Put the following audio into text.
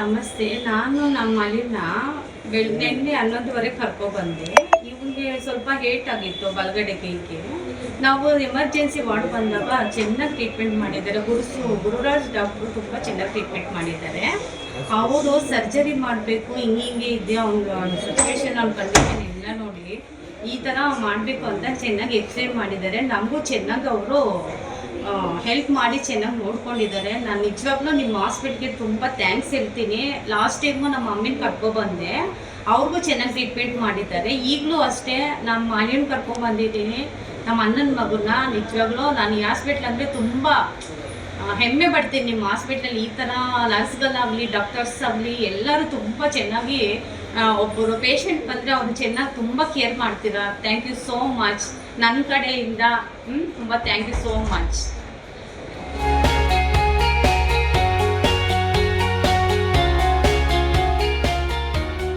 ನಮಸ್ತೆ. ನಾನು ನಮ್ಮ ಮಲಿನ ನಿನ್ನೆ 11:30 ಕರ್ಕೊಬಂದೆ. ಇವನಿಗೆ ಸ್ವಲ್ಪ ಏಟ್ ಆಗಿತ್ತು ಬಲಗಡೆ ಕೈಗೆ. ನಾವು ಎಮರ್ಜೆನ್ಸಿ ವಾರ್ಡ್ ಬಂದಾಗ ಚೆನ್ನಾಗಿ ಟ್ರೀಟ್ಮೆಂಟ್ ಮಾಡಿದ್ದಾರೆ. ಗುರುರಾಜ್ ಡಾಕ್ಟ್ರು ತುಂಬ ಚೆನ್ನಾಗಿ ಟ್ರೀಟ್ಮೆಂಟ್ ಮಾಡಿದ್ದಾರೆ. ಅವರು ಸರ್ಜರಿ ಮಾಡಬೇಕು, ಹಿಂಗೆ ಇದೆ ಅವ್ನ ಸಿಚುವೇಶನ್, ಅವ್ನ ಕಂಡೀಷನ್ ಎಲ್ಲ ನೋಡಿ ಈ ಥರ ಮಾಡಬೇಕು ಅಂತ ಚೆನ್ನಾಗಿ ಎಕ್ಸ್ಪ್ಲೇನ್ ಮಾಡಿದ್ದಾರೆ. ನಮಗೂ ಚೆನ್ನಾಗಿ ಅವರು ಹೆಲ್ಪ್ ಮಾಡಿ ಚೆನ್ನಾಗಿ ನೋಡ್ಕೊಂಡಿದ್ದಾರೆ. ನಾನು ನಿಜವಾಗ್ಲೂ ನಿಮ್ಮ ಹಾಸ್ಪಿಟ್ಲ್ಗೆ ತುಂಬ ಥ್ಯಾಂಕ್ಸ್ ಹೇಳ್ತೀನಿ. ಲಾಸ್ಟ್ ಟೈಮು ನಮ್ಮ ಮಮ್ಮಿನ ಕರ್ಕೊಬಂದೆ, ಅವ್ರಿಗೂ ಚೆನ್ನಾಗಿ ಟ್ರೀಟ್ಮೆಂಟ್ ಮಾಡಿದ್ದಾರೆ. ಈಗಲೂ ಅಷ್ಟೇ ನಮ್ಮ ಅಣ್ಣನ ಕರ್ಕೊಂಬಂದಿದ್ದೀನಿ, ನಮ್ಮ ಅಣ್ಣನ ಮಗುನ. ನಿಜವಾಗ್ಲೂ ನಾನು ಈ ಹಾಸ್ಪಿಟ್ಲ್ ಅಂದರೆ ತುಂಬ ಹೆಮ್ಮೆ ಪಡ್ತೀನಿ. ನಿಮ್ಮ ಹಾಸ್ಪಿಟ್ಲಲ್ಲಿ ಈ ಥರ ನರ್ಸ್ಗಳಾಗಲಿ ಡಾಕ್ಟರ್ಸ್ ಆಗಲಿ ಎಲ್ಲರೂ ತುಂಬ ಚೆನ್ನಾಗಿ ಒಬ್ಬರು ಪೇಷಂಟ್ ಬಂದರೆ ಅವ್ರು ಚೆನ್ನಾಗಿ ತುಂಬ ಕೇರ್ ಮಾಡ್ತೀರಾ. Thank you so much. ನನ್ನ ಕಡೆಯಿಂದ ತುಂಬ ಥ್ಯಾಂಕ್ ಯು ಸೋ ಮಚ್.